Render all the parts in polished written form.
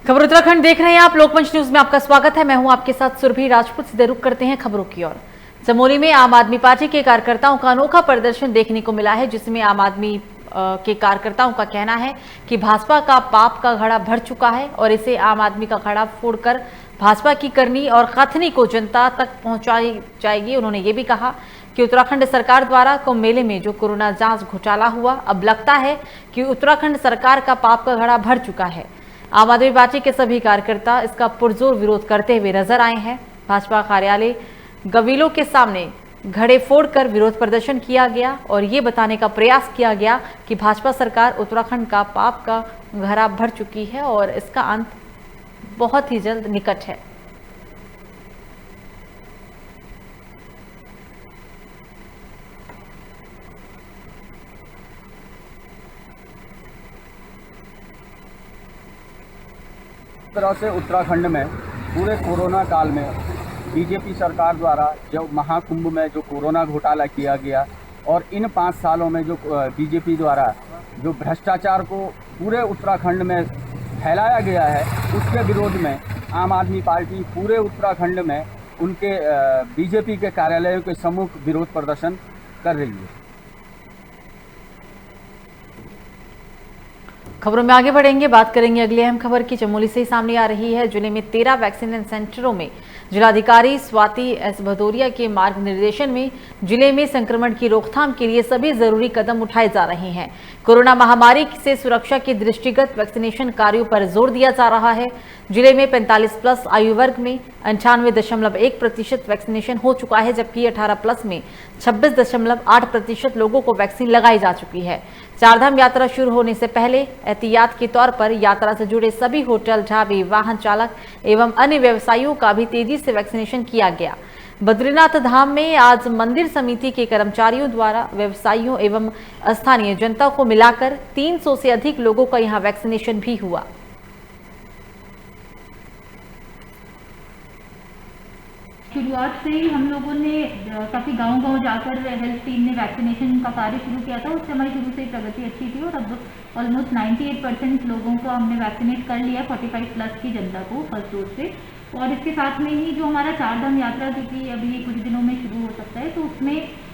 खबर उत्तराखंड देख रहे हैं आप। लोकमंच न्यूज में आपका स्वागत है। मैं हूं आपके साथ सुरभि राजपूत। सीधे रुख करते हैं खबरों की ओर। चमोली में आम आदमी पार्टी के कार्यकर्ताओं का अनोखा प्रदर्शन देखने को मिला है, जिसमें आम आदमी के कार्यकर्ताओं का कहना है कि भाजपा का पाप का घड़ा भर चुका है और इसे आम आदमी का घड़ा फोड़कर भाजपा की करनी और कथनी को जनता तक पहुंचाई जाएगी। उन्होंने ये भी कहा कि उत्तराखंड सरकार द्वारा कुंभ मेले में जो कोरोना जांच घोटाला हुआ, अब लगता है कि उत्तराखंड सरकार का पाप का घड़ा भर चुका है। आम आदमी पार्टी के सभी कार्यकर्ता इसका पुरजोर विरोध करते हुए नजर आए हैं। भाजपा कार्यालय गवीलों के सामने घड़े फोड़कर विरोध प्रदर्शन किया गया और ये बताने का प्रयास किया गया कि भाजपा सरकार उत्तराखंड का पाप का घड़ा भर चुकी है और इसका अंत बहुत ही जल्द निकट है। तरह से उत्तराखंड में पूरे कोरोना काल में बीजेपी सरकार द्वारा जो महाकुंभ में जो कोरोना घोटाला किया गया और इन 5 सालों में जो बीजेपी द्वारा जो भ्रष्टाचार को पूरे उत्तराखंड में फैलाया गया है, उसके विरोध में आम आदमी पार्टी पूरे उत्तराखंड में उनके बीजेपी के कार्यालयों के सम्मुख विरोध प्रदर्शन कर रही है। खबरों में आगे बढ़ेंगे, बात करेंगे अगली अहम खबर की। चमोली से ही सामने आ रही है। जिले में 13 वैक्सीनेशन सेंटरों में जिलाधिकारी स्वाति एस भदौरिया के मार्गनिर्देशन में जिले में संक्रमण की रोकथाम के लिए सभी जरूरी कदम उठाए जा रहे हैं। कोरोना महामारी से सुरक्षा के दृष्टिगत वैक्सीनेशन कार्यों पर जोर दिया जा रहा है। जिले में 45+ आयु वर्ग में 98.1% वैक्सीनेशन हो चुका है, जबकि 18+ में 26.8% लोगों को वैक्सीन लगाई जा चुकी है। चारधाम यात्रा शुरू होने से पहले एहतियात के तौर पर यात्रा से जुड़े सभी होटल, ढाबे, वाहन चालक एवं अन्य व्यवसायियों का भी तेजी से वैक्सीनेशन किया गया। बद्रीनाथ धाम में आज मंदिर समिति के कर्मचारियों द्वारा व्यवसायियों एवं स्थानीय जनता को मिलाकर 300 से अधिक लोगों का यहां वैक्सीनेशन भी हुआ। शुरुआत से ही हम लोगों ने काफ़ी गांव-गांव जाकर हेल्थ टीम ने वैक्सीनेशन का कार्य शुरू किया था। उस समय शुरू से प्रगति अच्छी थी और अब ऑलमोस्ट 98% लोगों को हमने वैक्सीनेट कर लिया, 45+ की जनता को फर्स्ट डोज से। और इसके साथ में ही जो हमारा चारधाम यात्रा, क्योंकि अभी कुछ दिनों में शुरू हो सकता है, तो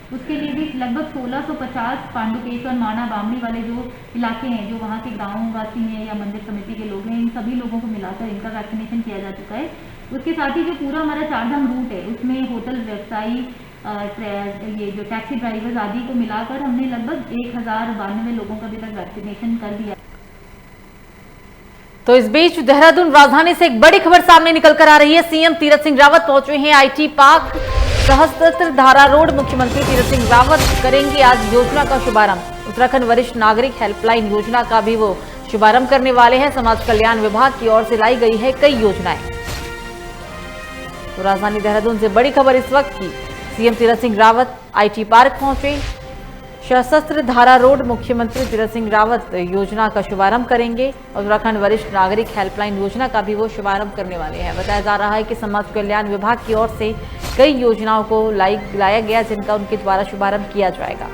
उसके लिए भी लगभग 1650 पांडुकेश और माणा बामणी वाले जो इलाके हैं, जो वहाँ के गाँववासी हैं या मंदिर समिति के लोग हैं, इन सभी लोगों को मिलाकर इनका वैक्सीनेशन किया जा चुका है। उसके साथ ही जो पूरा हमारा चारधाम रूट है, उसमें होटल व्यवसायी, ये जो टैक्सी ड्राइवर्स आदि को मिलाकर हमने लगभग 1092 लोगों का अभी तक वैक्सीनेशन कर दिया। तो इस बीच देहरादून राजधानी से एक बड़ी खबर सामने निकल कर आ रही है। सीएम तीरथ सिंह रावत पहुंचे हैं आईटी पार्क सहस्त्र धारा रोड। मुख्यमंत्री तीरथ सिंह रावत करेंगे आज योजना का शुभारंभ। उत्तराखंड वरिष्ठ नागरिक हेल्पलाइन योजना का भी वो शुभारंभ करने वाले हैं। समाज कल्याण विभाग की ओर से लाई गई है कई योजनाएं। तो राजधानी देहरादून से बड़ी खबर इस वक्त की। CM Tirath Singh Rawat IT park पहुंचे, सशस्त्र धारा रोड। मुख्यमंत्री तीरथ सिंह रावत योजना का शुभारंभ करेंगे। उत्तराखंड वरिष्ठ नागरिक हेल्पलाइन योजना का भी वो शुभारंभ करने वाले हैं। बताया जा रहा है कि समाज कल्याण विभाग की ओर से कई योजनाओं को लाया गया, जिनका उनके द्वारा शुभारंभ किया जाएगा।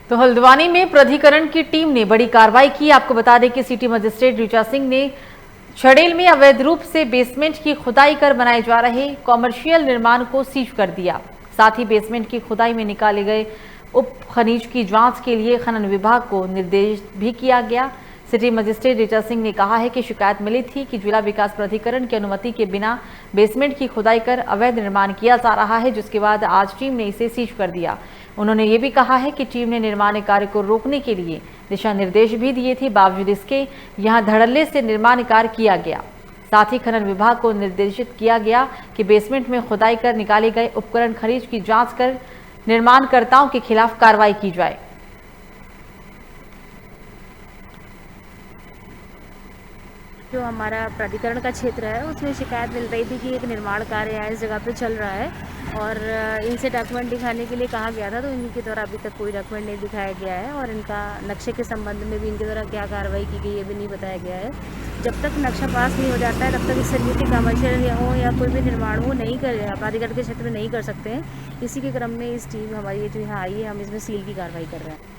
तो हल्द्वानी में प्राधिकरण की टीम ने बड़ी कार्रवाई की। आपको बता दें कि सिटी मजिस्ट्रेट ऋचा सिंह ने छड़ेल में अवैध रूप से बेसमेंट की खुदाई कर बनाए जा रहे कॉमर्शियल निर्माण को सीज कर दिया। साथ ही बेसमेंट की खुदाई में निकाले गए उप खनिज की जांच के लिए खनन विभाग को निर्देश भी किया गया। सिटी मजिस्ट्रेट ऋचा सिंह ने कहा है कि शिकायत मिली थी कि जिला विकास प्राधिकरण की अनुमति के बिना बेसमेंट की खुदाई कर अवैध निर्माण किया जा रहा है, जिसके बाद आज टीम ने इसे सीज कर दिया। उन्होंने ये भी कहा है कि टीम ने निर्माण कार्य को रोकने के लिए दिशा निर्देश भी दिए थे, बावजूद इसके यहां धड़ल्ले से निर्माण कार्य किया गया। साथ ही खनन विभाग को निर्देशित किया गया कि बेसमेंट में खुदाई कर निकाले गए उपकरण खनिज की जांच कर निर्माणकर्ताओं के खिलाफ कार्रवाई की जाए। जो हमारा प्राधिकरण का क्षेत्र है, उसमें शिकायत मिल रही थी कि एक निर्माण कार्य यहाँ इस जगह पे चल रहा है और इनसे डॉक्यूमेंट दिखाने के लिए कहा गया था, तो इनके द्वारा अभी तक कोई डॉक्यूमेंट नहीं दिखाया गया है और इनका नक्शे के संबंध में भी इनके द्वारा क्या कार्रवाई की गई ये भी नहीं बताया गया है। जब तक नक्शा पास नहीं हो जाता है तब तक इस तरीके के कमर्शियल हो या कोई भी निर्माण वो नहीं कर प्राधिकरण के क्षेत्र में नहीं कर सकते हैं। इसी के क्रम में इस टीम हमारी जो यहाँ आई है, हम इसमें सील की कार्रवाई कर रहे हैं।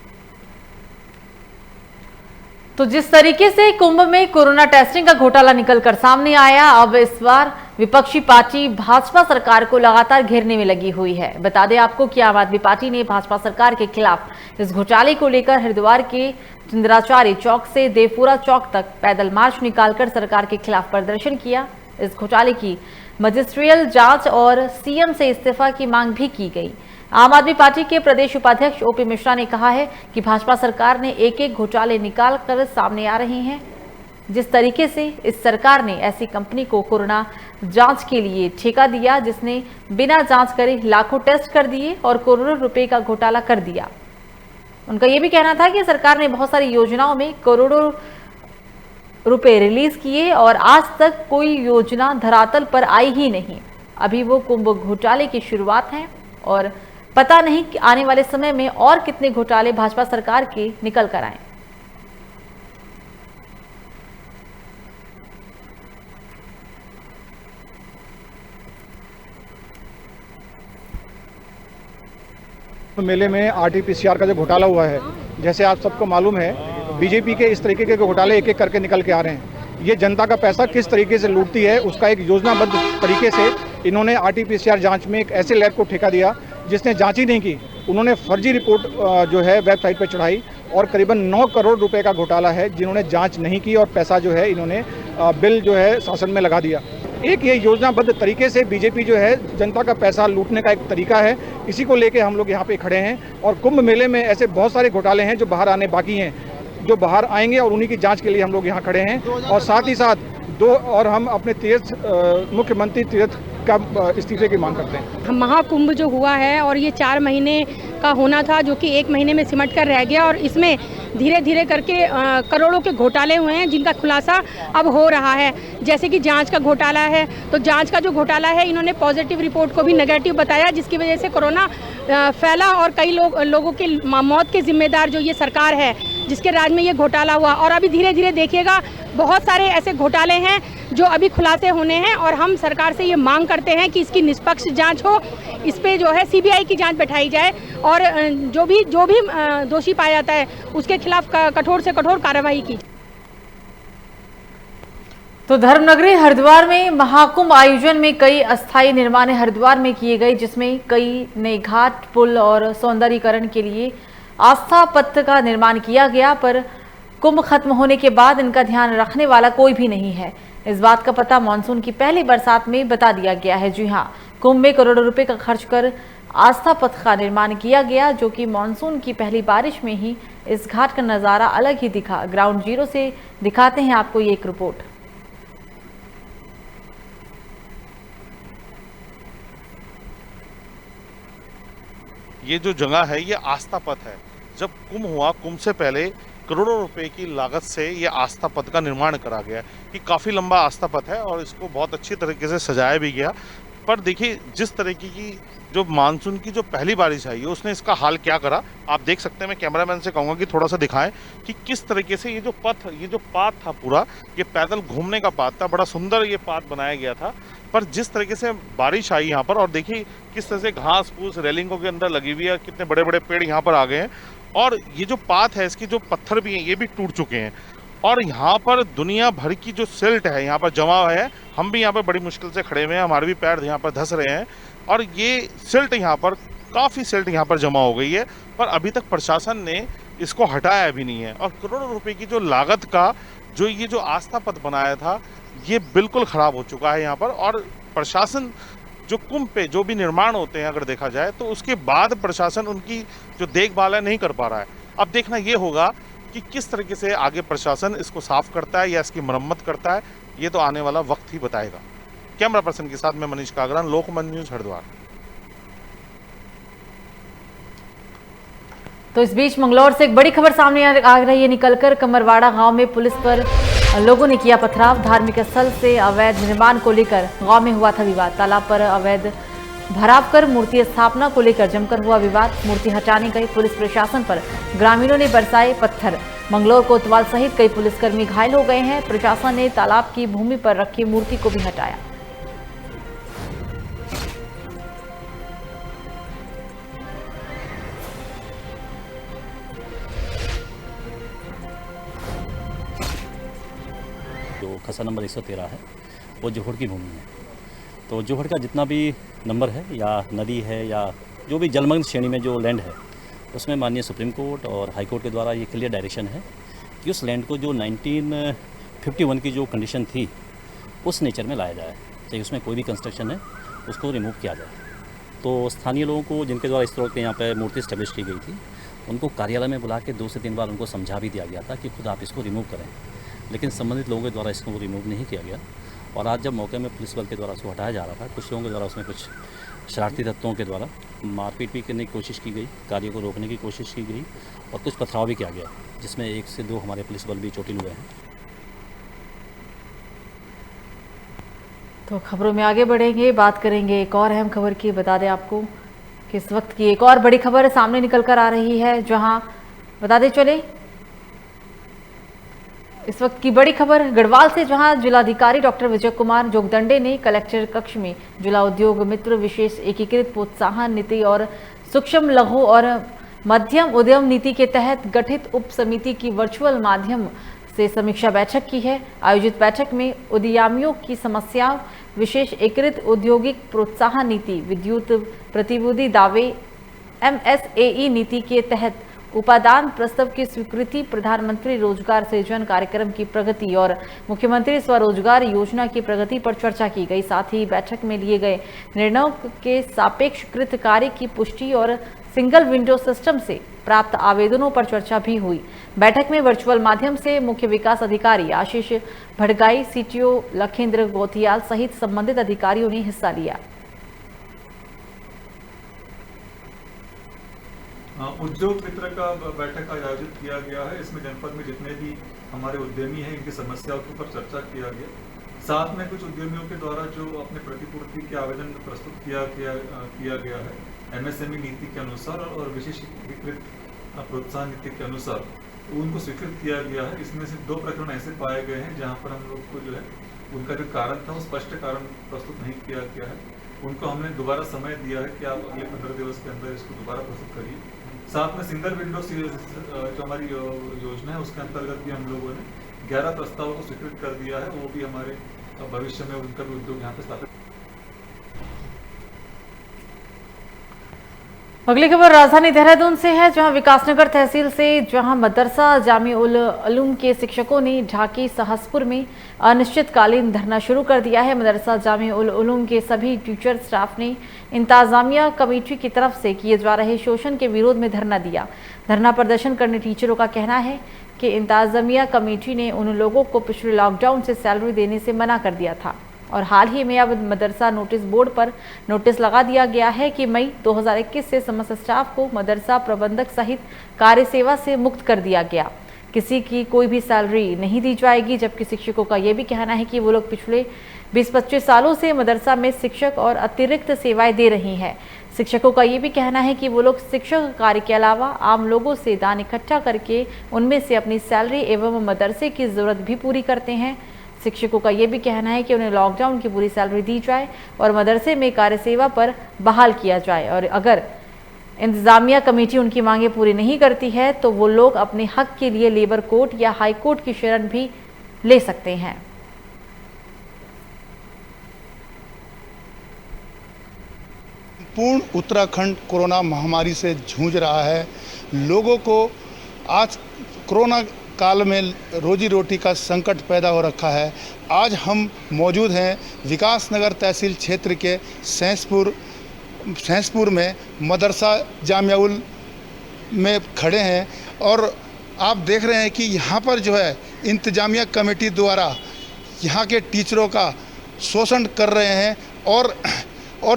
तो जिस तरीके से कुंभ में कोरोना टेस्टिंग का घोटाला निकलकर सामने आया, अब इस बार विपक्षी पार्टी भाजपा सरकार को लगातार घेरने में लगी हुई है। बता दें आपको कि आम आदमी पार्टी ने भाजपा सरकार के खिलाफ इस घोटाले को लेकर हरिद्वार के चंद्राचार्य चौक से देवपुरा चौक तक पैदल मार्च निकालकर सरकार के खिलाफ प्रदर्शन किया। इस घोटाले की मजिस्ट्रियल जांच और सीएम से इस्तीफा की मांग भी की गई। आम आदमी पार्टी के प्रदेश उपाध्यक्ष ओपी मिश्रा ने कहा है कि भाजपा सरकार ने एक एक घोटाले निकाल कर सामने आ रहे हैं। जिस तरीके से इस सरकार ने ऐसी कंपनी को कोरोना जांच के लिए ठेका दिया जिसने बिना जांच करे लाखों टेस्ट कर दिए और करोड़ों रुपए का घोटाला कर दिया। उनका यह भी कहना था कि सरकार ने बहुत सारी योजनाओं में करोड़ों रुपए रिलीज किए और आज तक कोई योजना धरातल पर आई ही नहीं। अभी वो कुंभ घोटाले की शुरुआत है और पता नहीं कि आने वाले समय में और कितने घोटाले भाजपा सरकार के निकल कर आए। मेले में आरटीपीसीआर का जो घोटाला हुआ है, जैसे आप सबको मालूम है, बीजेपी के इस तरीके के घोटाले एक एक करके निकल के आ रहे हैं। ये जनता का पैसा किस तरीके से लूटती है उसका एक योजनाबद्ध तरीके से इन्होंने आरटीपीसीआर जांच में एक ऐसे लैब को ठेका दिया जिसने जांच ही नहीं की। उन्होंने फर्जी रिपोर्ट जो है वेबसाइट पर चढ़ाई और करीबन 9 करोड़ रुपए का घोटाला है जिन्होंने जांच नहीं की और पैसा जो है इन्होंने बिल जो है शासन में लगा दिया। एक ये योजनाबद्ध तरीके से बीजेपी जो है जनता का पैसा लूटने का एक तरीका है, इसी को लेके हम लोग यहाँ पे खड़े हैं। और कुंभ मेले में ऐसे बहुत सारे घोटाले हैं जो बाहर आने बाकी हैं, जो बाहर आएंगे और उन्हीं की जांच के लिए हम लोग यहाँ खड़े हैं। और साथ ही साथ हम अपने मुख्यमंत्री तीर्थ का इस्तीफे की मांग करते हैं। महाकुंभ जो हुआ है और ये 4 महीने का होना था जो कि 1 महीने में सिमट कर रह गया और इसमें धीरे धीरे करके करोड़ों के घोटाले हुए हैं जिनका खुलासा अब हो रहा है। जैसे कि जांच का घोटाला है, तो जांच का जो घोटाला है इन्होंने पॉजिटिव रिपोर्ट को भी नेगेटिव बताया जिसकी वजह से कोरोना फैला और कई लोगों की मौत के जिम्मेदार जो ये सरकार है जिसके राज में ये घोटाला हुआ। और अभी धीरे धीरे देखिएगा बहुत सारे ऐसे घोटाले हैं जो अभी खुलासे होने हैं और हम सरकार से ये मांग करते हैं कि इसकी निष्पक्ष जांच हो, इस पे जो है सीबीआई की जांच बैठाई जाए और जो भी दोषी पाया जाता है उसके खिलाफ कठोर से कठोर कार्रवाई की। तो धर्मनगरी हरिद्वार में महाकुंभ आयोजन में कई अस्थायी निर्माण हरिद्वार में किए गए जिसमें कई नए घाट, पुल और सौंदर्यीकरण के लिए आस्था पथ का निर्माण किया गया, पर कुंभ खत्म होने के बाद इनका ध्यान रखने वाला कोई भी नहीं है। इस बात का पता मानसून की पहली बरसात में बता दिया गया है। जी हां, कुंभ में करोड़ों रुपए का खर्च कर आस्था पथ का निर्माण किया गया जो कि मानसून की पहली बारिश में ही इस घाट का नजारा अलग ही दिखा। ग्राउंड जीरो से दिखाते हैं आपको ये एक रिपोर्ट। ये जो जगह है ये आस्था पथ है। जब कुंभ हुआ, कुंभ से पहले करोड़ों रुपए की लागत से ये आस्था पथ का निर्माण करा गया। ये काफ़ी लंबा आस्था पथ है और इसको बहुत अच्छी तरीके से सजाया भी गया। पर देखिए जिस तरीके की जो मानसून की जो पहली बारिश आई है उसने इसका हाल क्या करा, आप देख सकते हैं। मैं कैमरामैन से कहूँगा कि थोड़ा सा दिखाएं कि किस तरीके से ये जो पाथ था पूरा, ये पैदल घूमने का पाथ था, बड़ा सुंदर ये पाथ बनाया गया था। पर जिस तरीके से बारिश आई यहाँ पर और देखिए किस तरह से घास फूस रेलिंगों के अंदर लगी हुई है, कितने बड़े बड़े पेड़ यहाँ पर आ गए हैं और ये जो पाथ है इसकी जो पत्थर भी हैं ये भी टूट चुके हैं और यहाँ पर दुनिया भर की जो सिल्ट है यहाँ पर जमा है। हम भी यहाँ पर बड़ी मुश्किल से खड़े हुए हैं, हमारे भी पैर यहाँ पर धंस रहे हैं और ये सिल्ट यहाँ पर काफ़ी सिल्ट यहाँ पर जमा हो गई है, पर अभी तक प्रशासन ने इसको हटाया भी नहीं है। और करोड़ों रुपए की जो लागत का जो ये जो आस्था पथ बनाया था ये बिल्कुल ख़राब हो चुका है यहाँ पर। और प्रशासन जो कुंभ पे जो भी निर्माण होते हैं अगर देखा जाए तो उसके बाद प्रशासन उनकी जो देखभाल है नहीं कर पा रहा है। अब देखना ये होगा कि किस तरीके से आगे प्रशासन इसको साफ करता है या इसकी मरम्मत करता है, ये तो आने वाला वक्त ही बताएगा। कैमरा पर्सन के साथ मैं मनीष कागरान, लोकमंच न्यूज़ हरिद्वार। तो इस बीच मंगलौर से एक बड़ी खबर सामने आ रही है निकलकर। कमरवाड़ा गांव में पुलिस पर लोगों ने किया पथराव। धार्मिक स्थल से अवैध निर्माण को लेकर गांव में हुआ था विवाद। तालाब पर अवैध भराव कर मूर्ति स्थापना को लेकर जमकर हुआ विवाद। मूर्ति हटाने गई पुलिस प्रशासन पर ग्रामीणों ने बरसाए पत्थर। मंगलौर कोतवाल सहित कई पुलिसकर्मी घायल हो गए हैं। प्रशासन ने तालाब की भूमि पर रखी मूर्ति को भी हटाया। जो खसा नंबर 113 है वो जोहड़ की भूमि है। तो जोहड़ का जितना भी नंबर है या नदी है या जो भी जलमग्न श्रेणी में जो लैंड है, उसमें माननीय सुप्रीम कोर्ट और हाई कोर्ट के द्वारा ये क्लियर डायरेक्शन है कि उस लैंड को जो 1951 की जो कंडीशन थी उस नेचर में लाया जाए, चाहे उसमें कोई भी कंस्ट्रक्शन है उसको रिमूव किया जाए। तो स्थानीय लोगों को जिनके द्वारा इस तरह के यहाँ पर मूर्ति स्टैब्लिश की गई थी, उनको कार्यालय में बुला के 2 से 3 बार उनको समझा भी दिया गया था कि खुद आप इसको रिमूव करें, लेकिन संबंधित लोगों के द्वारा इसको रिमूव नहीं किया गया। और आज जब मौके में पुलिस बल के द्वारा उसको हटाया जा रहा था, कुछ लोगों के द्वारा उसमें कुछ शरारती तत्वों के द्वारा मारपीट भी करने की कोशिश की गई, कार्य को रोकने की कोशिश की गई और कुछ पथराव भी किया गया, जिसमें 1 से 2 हमारे पुलिस बल भी चोटिल हुए हैं। तो खबरों में आगे बढ़ेंगे, बात करेंगे एक और अहम खबर की। बता दें आपको कि इस वक्त की एक और बड़ी खबर सामने निकल कर आ रही है, जहां बताते चले इस वक्त की बड़ी खबर गढ़वाल से, जहां जिलाधिकारी डॉक्टर विजय कुमार जोगदंडे ने कलेक्टर कक्ष में जिला उद्योग मित्र विशेष एकीकृत प्रोत्साहन नीति और सूक्ष्म लघु और मध्यम उद्यम नीति के तहत गठित उप समिति की वर्चुअल माध्यम से समीक्षा बैठक की है। आयोजित बैठक में उद्यमियों की समस्याओं, विशेष एकीकृत औद्योगिक प्रोत्साहन नीति, विद्युत प्रतिभूति दावे, MSAE नीति के तहत उपादान प्रस्ताव की स्वीकृति, प्रधानमंत्री रोजगार सृजन कार्यक्रम की प्रगति और मुख्यमंत्री स्वरोजगार योजना की प्रगति पर चर्चा की गई। साथ ही बैठक में लिए गए निर्णयों के सापेक्षकृत कार्य की पुष्टि और सिंगल विंडो सिस्टम से प्राप्त आवेदनों पर चर्चा भी हुई। बैठक में वर्चुअल माध्यम से मुख्य विकास अधिकारी आशीष भड़गाई, CTO लखेंद्र गोथियाल सहित संबंधित अधिकारियों ने हिस्सा लिया। उद्योग मित्र का बैठक आज आयोजित किया गया है। इसमें जनपद में जितने भी हमारे उद्यमी हैं, इनकी समस्याओं के ऊपर चर्चा किया गया। साथ में कुछ उद्यमियों के द्वारा जो अपने प्रतिपूर्ति के आवेदन प्रस्तुत किया गया है MSME नीति के अनुसार और विशेष एकीकृत प्रोत्साहन नीति के अनुसार, उनको स्वीकृत किया गया है। इसमें से 2 प्रकरण ऐसे पाए गए हैं जहाँ पर हम लोग को जो है उनका जो कारण था वो स्पष्ट कारण प्रस्तुत नहीं किया गया है। उनको हमने दोबारा समय दिया है कि आप अगले 15 दिवस के अंदर इसको दोबारा प्रस्तुत करिए। साथ में सिंगल विंडो जो हमारी योजना है उसके अंतर्गत भी हम लोगों ने 11 प्रस्तावों को स्वीकृत कर दिया है। वो भी हमारे भविष्य में उनका भी उद्योग यहाँ पे स्थापित। अगली खबर राजधानी देहरादून से है, जहां विकासनगर तहसील से जहां मदरसा जामिउल उलूम के शिक्षकों ने ढाकी सहसपुर में अनिश्चितकालीन धरना शुरू कर दिया है। मदरसा जामिउल उलूम के सभी टीचर स्टाफ ने इंतजामिया कमेटी की तरफ से किए जा रहे शोषण के विरोध में धरना दिया। धरना प्रदर्शन करने टीचरों का कहना है कि इंतजामिया कमेटी ने उन लोगों को पिछले लॉकडाउन से सैलरी देने से मना कर दिया था और हाल ही में अब मदरसा नोटिस बोर्ड पर नोटिस लगा दिया गया है कि मई 2021 से समस्त स्टाफ को मदरसा प्रबंधक सहित कार्य सेवा से मुक्त कर दिया गया। किसी की कोई भी सैलरी नहीं दी जाएगी, जबकि शिक्षकों का यह भी कहना है कि वो लोग पिछले 20-25 सालों से मदरसा में शिक्षक और अतिरिक्त सेवाएं दे रही हैं। शिक्षकों का ये भी कहना है कि वो लोग शिक्षक कार्य के अलावा आम लोगों से दान इकट्ठा करके उनमें से अपनी सैलरी एवं मदरसे की जरूरत भी पूरी करते हैं। शिक्षकों का ये भी कहना है कि उन्हें लॉकडाउन की पूरी सैलरी दी जाए और मदरसे में कार्य सेवा पर बहाल किया जाए, और अगर इंतजामिया कमेटी उनकी मांगे पूरी नहीं करती है तो वो लोग अपने हक के लिए लेबर कोर्ट या हाई कोर्ट की शरण भी ले सकते हैं। पूर्ण उत्तराखंड कोरोना महामारी से जूझ रहा है। लोगों को आज कोरोना काल में रोजी रोटी का संकट पैदा हो रखा है। आज हम मौजूद हैं विकासनगर तहसील क्षेत्र के सैंसपुर में मदरसा जामिउल में खड़े हैं और आप देख रहे हैं कि यहाँ पर जो है इंतजामिया कमेटी द्वारा यहाँ के टीचरों का शोषण कर रहे हैं और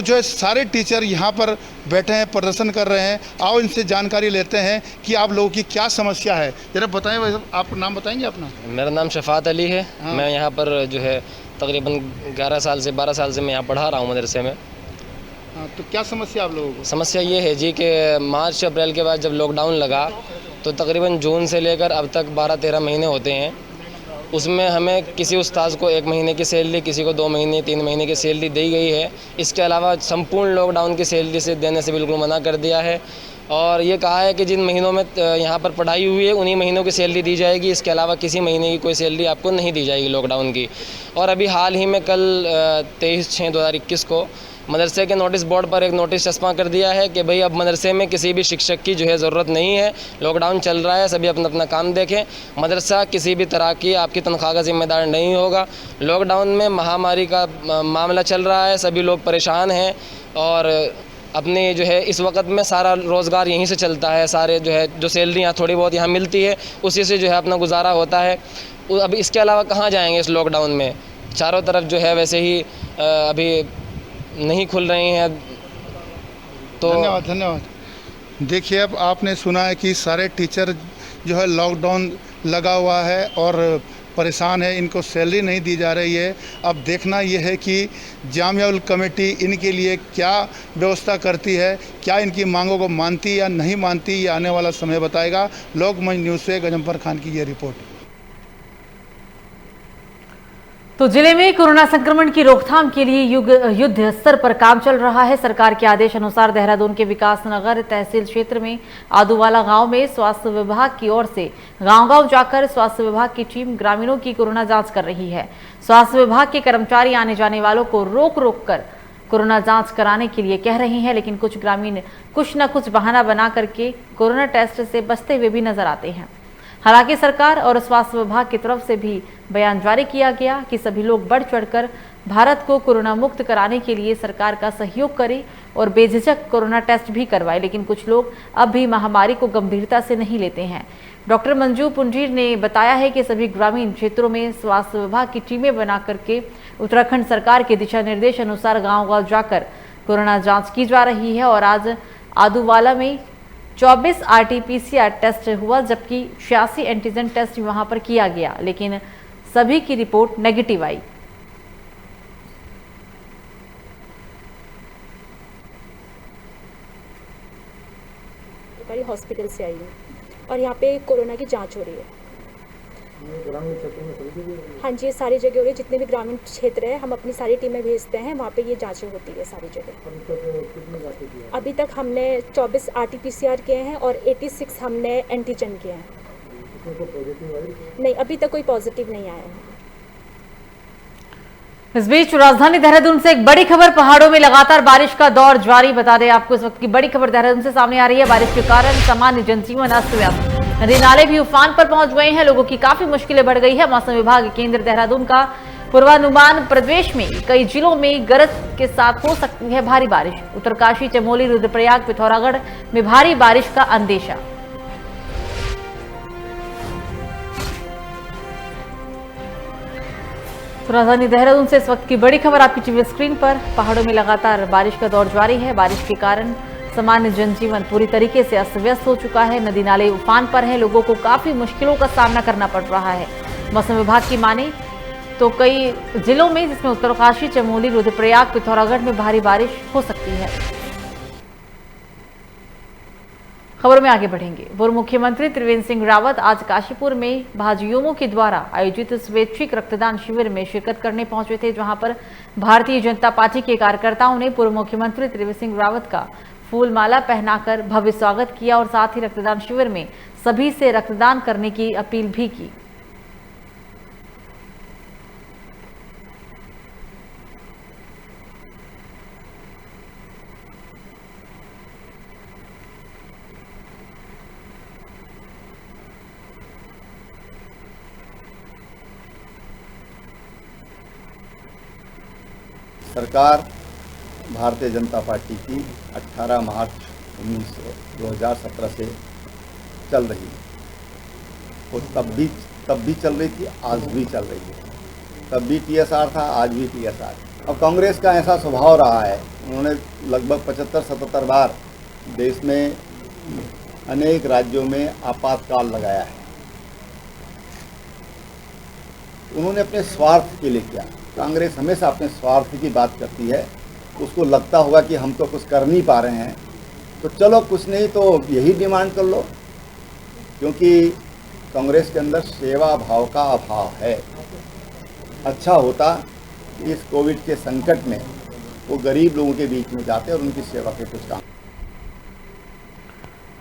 जो है सारे टीचर यहाँ पर बैठे हैं, प्रदर्शन कर रहे हैं। आओ इनसे जानकारी लेते हैं कि आप लोगों की क्या समस्या है। जरा बताएं, आप नाम बताएंगे अपना? मेरा नाम शफात अली है। हाँ। मैं यहाँ पर जो है तकरीबन 11 साल से 12 साल से मैं यहाँ पढ़ा रहा हूँ मदरसे में। हाँ, तो क्या समस्या आप लोगों को? समस्या ये है जी कि मार्च अप्रैल के बाद जब लॉकडाउन लगा तो तकरीबन जून से लेकर अब तक 12-13 महीने होते हैं। उसमें हमें किसी उस्ताद को 1 महीने की सैलरी, किसी को 2 महीने 3 महीने की सैलरी दी गई है। इसके अलावा संपूर्ण लॉकडाउन की सैलरी से देने से बिल्कुल मना कर दिया है और ये कहा है कि जिन महीनों में यहाँ पर पढ़ाई हुई है उन्हीं महीनों की सैलरी दी जाएगी, इसके अलावा किसी महीने की कोई सैलरी आपको नहीं दी जाएगी लॉकडाउन की। और अभी हाल ही में कल 23/6/2021 को मदरसे के नोटिस बोर्ड पर एक नोटिस चस्पा कर दिया है कि भाई अब मदरसे में किसी भी शिक्षक की जो है ज़रूरत नहीं है, लॉकडाउन चल रहा है, सभी अपना अपना काम देखें। मदरसा किसी भी तरह की आपकी तनख्वाह का जिम्मेदार नहीं होगा। लॉकडाउन में महामारी का मामला चल रहा है, सभी लोग परेशान हैं और अपने जो है इस वक्त में सारा रोज़गार यहीं से चलता है, सारे जो है जो सैलरी यहाँ थोड़ी बहुत यहाँ मिलती है उसी से जो है अपना गुजारा होता है। अब इसके अलावा कहाँ जाएंगे इस लॉकडाउन में? चारों तरफ जो है वैसे ही अभी नहीं खुल रही हैं तो धन्यवाद। देखिए, अब आपने सुना है कि सारे टीचर जो है लॉकडाउन लगा हुआ है और परेशान है, इनको सैलरी नहीं दी जा रही है। अब देखना यह है कि जामिया उल कमेटी इनके लिए क्या व्यवस्था करती है, क्या इनकी मांगों को मानती या नहीं मानती, ये आने वाला समय बताएगा। लोकमंच न्यूज़ से गजम्फर खान की ये रिपोर्ट। तो जिले में कोरोना संक्रमण की रोकथाम के लिए युद्ध स्तर पर काम चल रहा है। सरकार के आदेश अनुसार देहरादून के विकास नगर तहसील क्षेत्र में आदूवाला गांव में स्वास्थ्य विभाग की ओर से गांव-गांव जाकर स्वास्थ्य विभाग की टीम ग्रामीणों की कोरोना जांच कर रही है। स्वास्थ्य विभाग के कर्मचारी आने जाने वालों को रोक कर कोरोना जांच कराने के लिए कह रहे हैं, लेकिन कुछ ग्रामीण कुछ न कुछ बहाना बना करके कोरोना टेस्ट से बचते हुए भी नजर आते हैं। हालांकि सरकार और स्वास्थ्य विभाग की तरफ से भी बयान जारी किया गया कि सभी लोग बढ़ चढ़कर भारत को कोरोना मुक्त कराने के लिए सरकार का सहयोग करें और बेझिझक कोरोना टेस्ट भी करवाएं, लेकिन कुछ लोग अब भी महामारी को गंभीरता से नहीं लेते हैं। डॉक्टर मंजू पुंजीर ने बताया है कि सभी ग्रामीण क्षेत्रों में स्वास्थ्य विभाग की टीमें बना करके उत्तराखंड सरकार के दिशा निर्देश अनुसार गाँव-गाँव जाकर कोरोना जाँच की जा रही है और आज आदूवाला में 24 RT-PCR टेस्ट हुआ, जबकि 86 एंटीजन टेस्ट वहां पर किया गया, लेकिन सभी की रिपोर्ट नेगेटिव आई। सरकारी हॉस्पिटल से आई हूँ और यहाँ पे कोरोना की जांच हो रही है। ग्रामीण क्षेत्र में सभी जगह? हाँ जी, ये सारी जगह हो रही है। जितने भी ग्रामीण क्षेत्र है हम अपनी सारी टीमें भेजते हैं, वहाँ पे ये जांचें होती है सारी जगह। कितनी जांचें की? अभी तक हमने 24 RT-PCR किए हैं और 86 हमने एंटीजन किए हैं। इसमें कोई पॉजिटिव आई? नहीं, अभी तक कोई पॉजिटिव नहीं आया है। इस बीच राजधानी देहरादून से एक बड़ी खबर, पहाड़ों में लगातार बारिश का दौर जारी। बता दें आपको इस वक्त की बड़ी खबर देहरादून से सामने आ रही है। बारिश के कारण सामान्य जनजीवन अस्त व्यस्त, नदी नाले भी उफान पर पहुंच गए हैं, लोगों की काफी मुश्किलें बढ़ गई है। मौसम विभाग केंद्र देहरादून का पूर्वानुमान, प्रदेश में कई जिलों में गरज के साथ हो सकती है भारी बारिश। उत्तरकाशी, चमोली, रुद्रप्रयाग, पिथौरागढ़ में भारी बारिश का अंदेशा। तो राजधानी देहरादून से इस वक्त की बड़ी खबर आपकी टीवी स्क्रीन पर। पहाड़ों में लगातार बारिश का दौर जारी है। बारिश के कारण सामान्य जनजीवन पूरी तरीके से अस्त व्यस्त हो चुका है, नदी नाले उफान पर है, लोगों को काफी मुश्किलों का सामना करना पड़ रहा है। मौसम विभाग की माने तो कई जिलों में, जिसमें उत्तरकाशी, चमोली, रुद्रप्रयाग, पिथौरागढ़ में भारी बारिश हो सकती है। खबर में आगे बढ़ेंगे। पूर्व मुख्यमंत्री त्रिवेंद्र सिंह रावत आज काशीपुर में भाजयुमो के द्वारा आयोजित स्वैच्छिक रक्तदान शिविर में शिरकत करने पहुंचे थे, जहां पर भारतीय जनता पार्टी के कार्यकर्ताओं ने पूर्व मुख्यमंत्री त्रिवेंद्र सिंह रावत का फूलमाला पहनाकर भव्य स्वागत किया और साथ ही रक्तदान शिविर में सभी से रक्तदान करने की अपील भी की। सरकार भारतीय जनता पार्टी की 18 मार्च 2017 से चल रही है और तब भी चल रही थी, आज भी चल रही है। तब भी TSR था, आज भी TSR। अब कांग्रेस का ऐसा स्वभाव रहा है, उन्होंने लगभग 75-77 बार देश में अनेक राज्यों में आपातकाल लगाया है। उन्होंने अपने स्वार्थ के लिए किया। कांग्रेस हमेशा अपने स्वार्थ की बात करती है। उसको लगता होगा कि हम तो कुछ कर नहीं पा रहे हैं, तो चलो कुछ नहीं तो यही डिमांड कर लो, क्योंकि कांग्रेस के अंदर सेवा भाव का अभाव है। अच्छा होता कि इस कोविड के संकट में वो गरीब लोगों के बीच में जाते और उनकी सेवा के कुछ काम।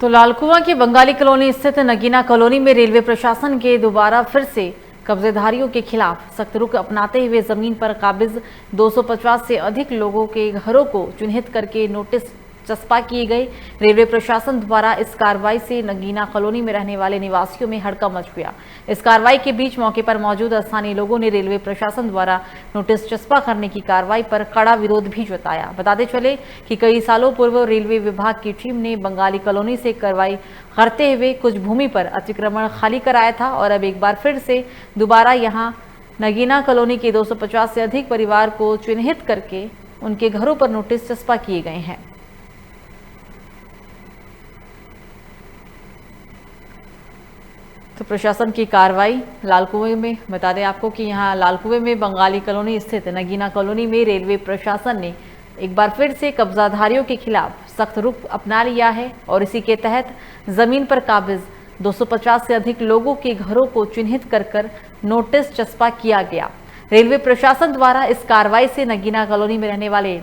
तो लालकुआं की बंगाली कॉलोनी स्थित नगीना कॉलोनी में रेलवे प्रशासन के दोबारा फिर से कब्जेदारियों के खिलाफ सख्त रुख अपनाते हुए जमीन पर काबिज 250 से अधिक लोगों के घरों को चिन्हित करके नोटिस चस्पा किए गए। रेलवे प्रशासन द्वारा इस कार्रवाई से नगीना कॉलोनी में रहने वाले निवासियों में हड़कंप मच गया। इस कार्रवाई के बीच मौके पर मौजूद स्थानीय लोगों ने रेलवे प्रशासन द्वारा नोटिस चस्पा करने की कार्रवाई पर कड़ा विरोध भी जताया। बताते चले कि कई सालों पूर्व रेलवे विभाग की टीम ने बंगाली कॉलोनी से कार्रवाई करते हुए कुछ भूमि पर अतिक्रमण खाली कराया था और अब एक बार फिर से दोबारा यहां नगीना कॉलोनी के 250 से अधिक परिवार को चिन्हित करके उनके घरों पर नोटिस चस्पा किए गए हैं। तो प्रशासन की कार्रवाई लालकुएं में, बता दें आपको कि यहां लालकुएं में बंगाली कॉलोनी स्थित नगीना कॉलोनी में रेलवे प्रशासन ने एक बार फिर से कब्जाधारियों के खिलाफ सख्त रुख अपना लिया है और इसी के तहत जमीन पर काबिज 250 से अधिक लोगों के घरों को चिन्हित कर नोटिस चस्पा किया गया। रेलवे प्रशासन द्वारा इस कार्रवाई से नगीना कॉलोनी में रहने वाले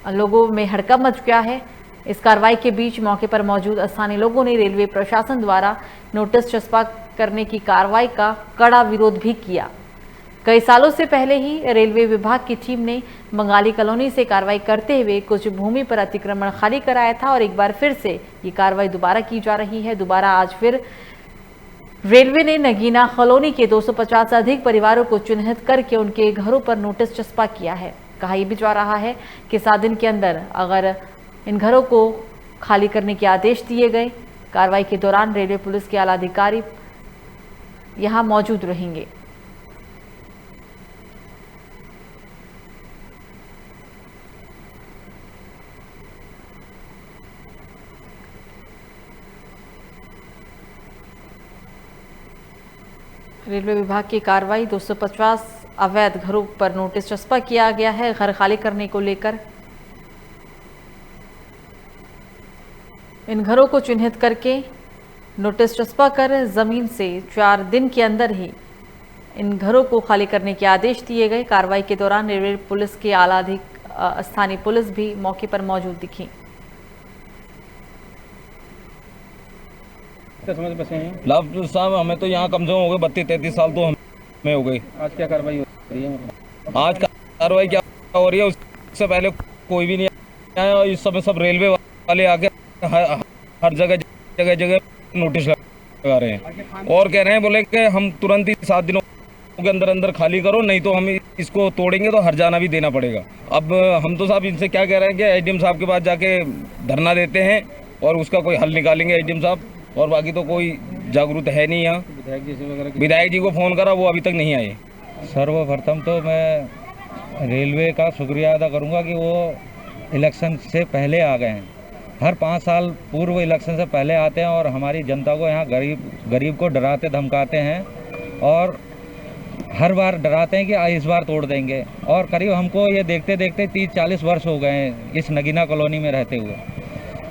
लोगों में हड़कंप मच गया है। इस कार्रवाई के बीच मौके पर मौजूद स्थानीय लोगों ने रेलवे प्रशासन द्वारा नोटिस चस्पा करने की कार्रवाई का कड़ा विरोध भी किया। कई सालों से पहले ही रेलवे विभाग की टीम ने बंगाली कॉलोनी से कार्रवाई करते हुए कुछ भूमि पर अतिक्रमण खाली कराया था और एक बार फिर से ये कार्रवाई दोबारा की जा रही है। दोबारा आज फिर रेलवे ने नगीना कॉलोनी के 250 से अधिक परिवारों को चिन्हित करके उनके घरों पर नोटिस चस्पा किया है। कहा यह भी जा रहा है कि 7 दिन के अंदर अगर इन घरों को खाली करने के आदेश दिए गए। कार्रवाई के दौरान रेलवे पुलिस के आला अधिकारी यहां मौजूद रहेंगे। रेलवे विभाग की कार्रवाई 250 अवैध घरों पर नोटिस चस्पा किया गया है घर खाली करने को लेकर। इन घरों को चिन्हित करके नोटिस चस्पा कर जमीन से 4 दिन के अंदर ही इन घरों को खाली करने के आदेश दिए गए। कार्रवाई के दौरान रेलवे पुलिस के आला स्थानीय पुलिस भी मौके पर मौजूद दिखी। लाभ साहब हमें तो यहाँ कम से कम हो गए 32-33 साल तो हमें हो गए। आज क्या कार्रवाई हो रही है? आज कार्रवाई क्या हो रही है? उससे पहले कोई भी नहीं आया और इस समय सब रेलवे वाले आके हर जगह नोटिस लगा रहे हैं और कह रहे हैं बोले कि हम तुरंत ही 7 दिनों के अंदर खाली करो, नहीं तो हम इसको तोड़ेंगे तो हर्जाना भी देना पड़ेगा। अब हम तो साहब इनसे क्या कह रहे हैं कि एसडीएम साहब के पास जाके धरना देते हैं और उसका कोई हल निकालेंगे एसडीएम साहब, और बाकी तो कोई जागरूक है नहीं यहाँ। विधायक जी को फ़ोन करा, वो अभी तक नहीं आए। सर्वप्रथम तो मैं रेलवे का शुक्रिया अदा करूँगा कि वो इलेक्शन से पहले आ गए हैं। हर 5 साल पूर्व इलेक्शन से पहले आते हैं और हमारी जनता को यहाँ गरीब को डराते धमकाते हैं और हर बार डराते हैं कि इस बार तोड़ देंगे। और करीब हमको ये देखते देखते 30-40 वर्ष हो गए हैं इस नगीना कॉलोनी में रहते हुए।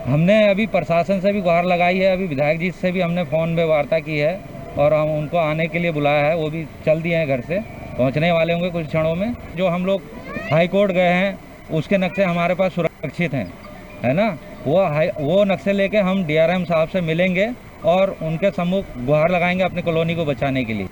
हमने अभी प्रशासन से भी गुहार लगाई है, अभी विधायक जी से भी हमने फ़ोन में वार्ता की है और हम उनको आने के लिए बुलाया है। वो भी चल दिए हैं, घर से पहुँचने वाले होंगे कुछ क्षणों में। जो हम लोग हाई कोर्ट गए हैं उसके नक्शे हमारे पास सुरक्षित हैं, है ना। वो नक्शे लेके हम डीआरएम साहब से मिलेंगे और उनके सम्मुख गुहार लगाएंगे अपनी कॉलोनी को बचाने के लिए।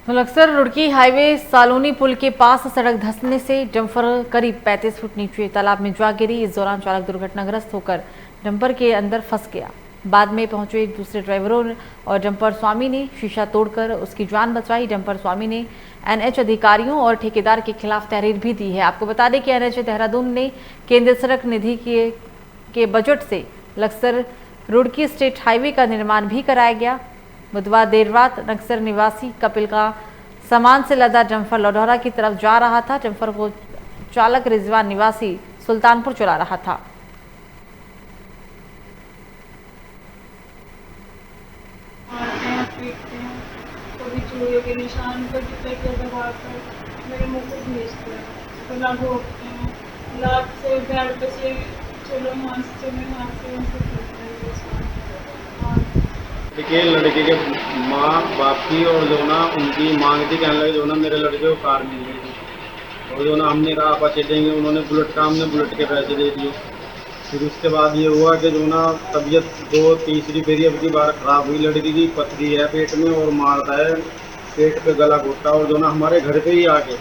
तो लक्सर रुड़की हाईवे सालोनी पुल के पास सड़क धंसने से डंपर करीब 35 फुट नीचे तालाब में जा गिरी। इस दौरान चालक दुर्घटनाग्रस्त होकर डंपर के अंदर फंस गया। बाद में पहुंचे दूसरे ड्राइवरों और डंपर स्वामी ने शीशा तोड़कर उसकी जान बचाई। डंपर स्वामी ने एनएच अधिकारियों और ठेकेदार के खिलाफ तहरीर भी दी है। आपको बता दें कि एनएच देहरादून ने केंद्रीय सड़क निधि के बजट से लक्सर रुड़की स्टेट हाईवे का निर्माण भी कराया गया। बुधवार देर रात नक्सर निवासी कपिल का सामान से लदा डंपर लौढौरा की तरफ जा रहा था। डंपर को चालक रिजवान निवासी सुल्तानपुर चला रहा था। पीटते हैं, कभी चूड़ियों के निशान, कभी पैसे दबाकर मेरे मुँह को भेजते हैं, गला घोंपते हैं, लात से बेड पे से चलो यहाँ से चलो यहाँ से उनको करते हैं। देखिए लड़के के माँ बाप की और जो ना उनकी मांग थी, कहने लगे जो ना मेरे लड़के को कार मिल गई थी और जो ना हमने कहा आप अच्छे देंगे, उन्होंने बुलेट का हमने बुलेट के पैसे दे दिए। फिर उसके बाद ये हुआ कि जो ना तबीयत तीसरी फेरी अब की बार ख़राब हुई, लड़की की पथरी है पेट में और मारता है, पेट पे गला घोटा और जो ना हमारे घर पे ही आके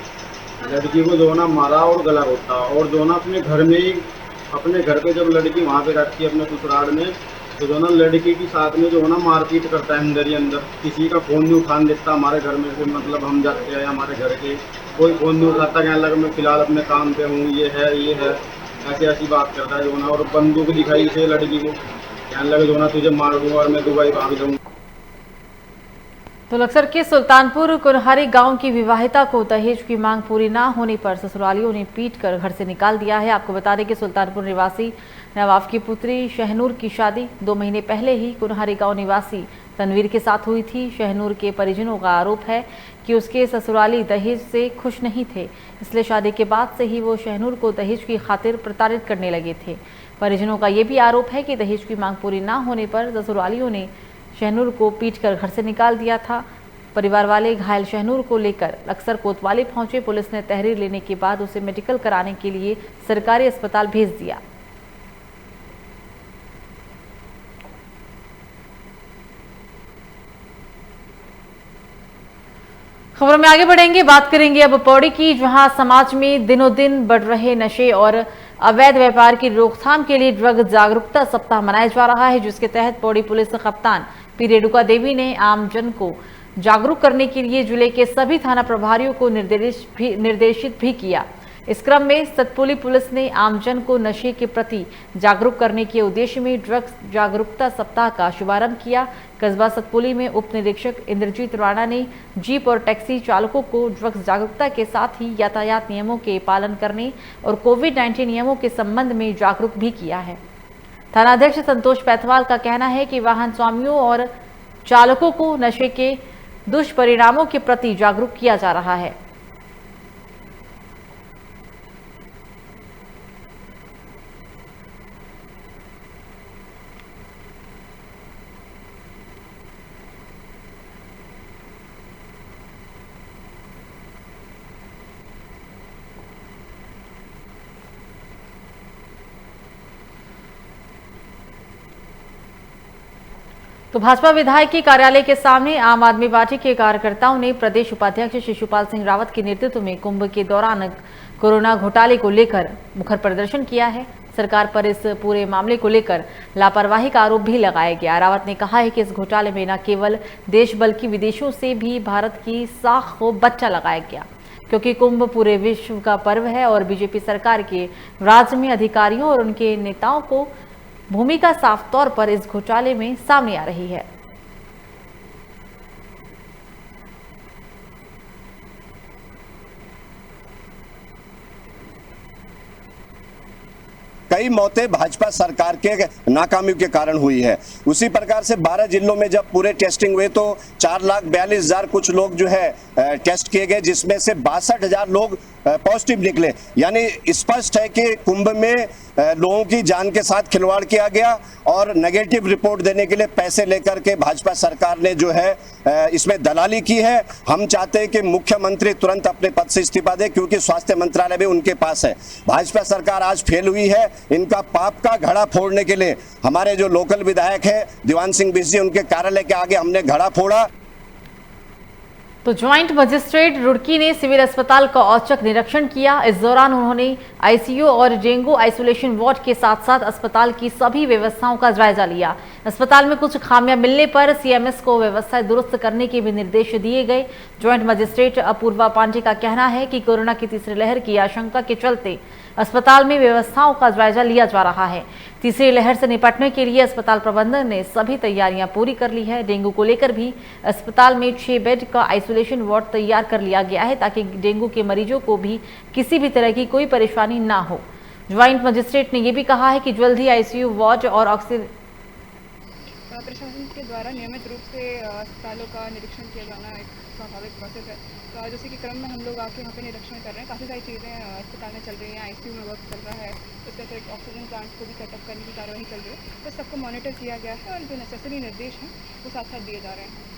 लड़की को जो ना मारा और गला घोटा और जो ना अपने घर में ही अपने घर पे जब लड़की वहाँ पे रखती है अपने ससुराल में, तो जो ना लड़की के साथ में जो ना मारपीट करता है अंदर ही अंदर, किसी का फ़ोन नहीं उठाने देता हमारे घर में से, मतलब हम जाते हैं हमारे घर के कोई फ़ोन नहीं उठाता, कहने लगा मैं फ़िलहाल अपने काम पे हूँ, ये है ऐसी ऐसी बात करता है जो ना, और बंदूक दिखाई इसे लड़की को, कहने लगे जो ना तुझे मार दूँगा और मैं दुबई भाग जाऊँगा। तो लक्सर के सुल्तानपुर कुनहारी गांव की विवाहिता को दहेज की मांग पूरी ना होने पर ससुरालियों ने पीटकर घर से निकाल दिया है। आपको बता दें कि सुल्तानपुर निवासी नवाब की पुत्री शहनूर की शादी 2 महीने पहले ही कुनहारी गांव निवासी तनवीर के साथ हुई थी। शहनूर के परिजनों का आरोप है कि उसके ससुराली दहेज से खुश नहीं थे, इसलिए शादी के बाद से ही वो शहनूर को दहेज की खातिर प्रताड़ित करने लगे थे। परिजनों का ये भी आरोप है कि दहेज की मांग पूरी ना होने पर ससुरालियों ने शहनूर को पीटकर घर से निकाल दिया था। परिवार वाले घायल शहनूर को लेकर लक्सर कोतवाली पहुंचे। पुलिस ने तहरीर लेने के बाद उसे मेडिकल कराने के लिए सरकारी अस्पताल भेज दिया। खबरों में आगे बढ़ेंगे, बात करेंगे अब पौड़ी की, जहां समाज में दिनों दिन बढ़ रहे नशे और अवैध व्यापार की रोकथाम के लिए ड्रग जागरूकता सप्ताह मनाया जा रहा है, जिसके तहत पौड़ी पुलिस कप्तान पी रेणुका देवी ने आमजन को जागरूक करने के लिए जिले के सभी थाना प्रभारियों को निर्देशित भी किया। इस क्रम में सतपुली पुलिस ने आमजन को नशे के प्रति जागरूक करने के उद्देश्य में ड्रग्स जागरूकता सप्ताह का शुभारंभ किया। कस्बा सतपुली में उप निरीक्षक इंद्रजीत राणा ने जीप और टैक्सी चालकों को ड्रग्स जागरूकता के साथ ही यातायात नियमों के पालन करने और कोविड-19 नियमों के संबंध में जागरूक भी किया है। थानाध्यक्ष संतोष पैथवाल का कहना है कि वाहन स्वामियों और चालकों को नशे के दुष्परिणामों के प्रति जागरूक किया जा रहा है। तो भाजपा विधायक के कार्यालय के सामने आम आदमी पार्टी के कार्यकर्ताओं ने प्रदेश उपाध्यक्ष शिशुपाल सिंह रावत के नेतृत्व में कुंभ के दौरान कोरोना घोटाले को लेकर मुखर प्रदर्शन किया है। सरकार पर इस पूरे मामले को लेकर लापरवाही का आरोप भी लगाया गया। रावत ने कहा है कि इस घोटाले में न केवल देश बल्कि विदेशों से भी भारत की साख को बच्चा लगाया गया, क्योंकि कुंभ पूरे विश्व का पर्व है और बीजेपी सरकार के राज्य में अधिकारियों और उनके नेताओं को भूमिका साफ तौर पर इस घोटाले में सामने आ रही है। कई मौतें भाजपा सरकार के नाकामियों के कारण हुई है। उसी प्रकार से 12 जिलों में जब पूरे टेस्टिंग हुए तो 4,42,000 कुछ लोग जो है टेस्ट किए गए, जिसमें से 62,000 लोग पॉजिटिव निकले। यानी स्पष्ट है कि कुंभ में लोगों की जान के साथ खिलवाड़ किया गया और नेगेटिव रिपोर्ट देने के लिए पैसे लेकर के भाजपा सरकार ने जो है इसमें दलाली की है। हम चाहते हैं कि मुख्यमंत्री तुरंत अपने पद से इस्तीफा दे, क्योंकि स्वास्थ्य मंत्रालय भी उनके पास है। भाजपा सरकार आज फेल हुई है। इनका पाप का घड़ा फोड़ने के लिए हमारे जो लोकल विधायक है दीवान सिंह बिस्जी, उनके कार्यालय के आगे हमने घड़ा फोड़ा। तो ज्वाइंट मजिस्ट्रेट रुड़की ने सिविल अस्पताल का औचक निरीक्षण किया। इस दौरान उन्होंने आईसीयू और डेंगू आइसोलेशन वार्ड के साथ साथ अस्पताल की सभी व्यवस्थाओं का जायजा लिया। अस्पताल में कुछ खामियां मिलने पर सीएमएस को व्यवस्थाएं दुरुस्त करने के भी निर्देश दिए गए। ज्वाइंट मजिस्ट्रेट अपूर्वा पांडे का कहना है कि कोरोना की तीसरी लहर की आशंका के चलते अस्पताल में व्यवस्थाओं का जायजा लिया जा रहा है। तीसरी लहर से निपटने के लिए अस्पताल प्रबंधन ने सभी तैयारियां पूरी कर ली है। डेंगू को लेकर भी अस्पताल में 6 बेड का आइसोलेशन वार्ड तैयार कर लिया गया है, ताकि डेंगू के मरीजों को भी किसी भी तरह की कोई परेशानी ना हो। ज्वाइंट मजिस्ट्रेट ने यह भी कहा है कि जल्द ही आईसीयू वार्ड और प्रशासन के द्वारा नियमित रूप से अस्पतालों का निरीक्षण किया जाना एक स्वाभाविक प्रोसेस है। तो जैसे कि क्रम में हम लोग आके यहाँ पे निरीक्षण कर रहे हैं, काफ़ी सारी चीज़ें अस्पताल में चल रही हैं, ICU में वर्क चल रहा है, उसके अतिरिक्त ऑक्सीजन प्लांट को भी सेटअप करने की कार्रवाई चल रही है। तो सबको मॉनिटर किया गया है और जो नेसेसरी निर्देश हैं वो साथ साथ दिए जा रहे हैं।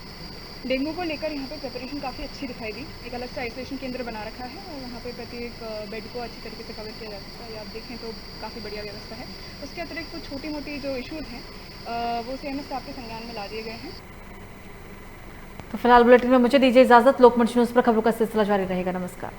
डेंगू को लेकर यहाँ पे प्रिपरेशन काफ़ी अच्छी दिखाई दी। एक अलग से आइसोलेशन केंद्र बना रखा है और वहाँ पे प्रत्येक बेड को अच्छी तरीके से कवर किया जा सकता है। आप देखें तो काफ़ी बढ़िया व्यवस्था है। उसके अतिरिक्त कुछ छोटी मोटी जो इशूज़ हैं वो CMS साहब के संज्ञान में ला दिए गए हैं। तो फिलहाल बुलेटिन में मुझे दीजिए इजाजत। लोकमंच न्यूज़ पर खबरों का सिलसिला जारी रहेगा। नमस्कार।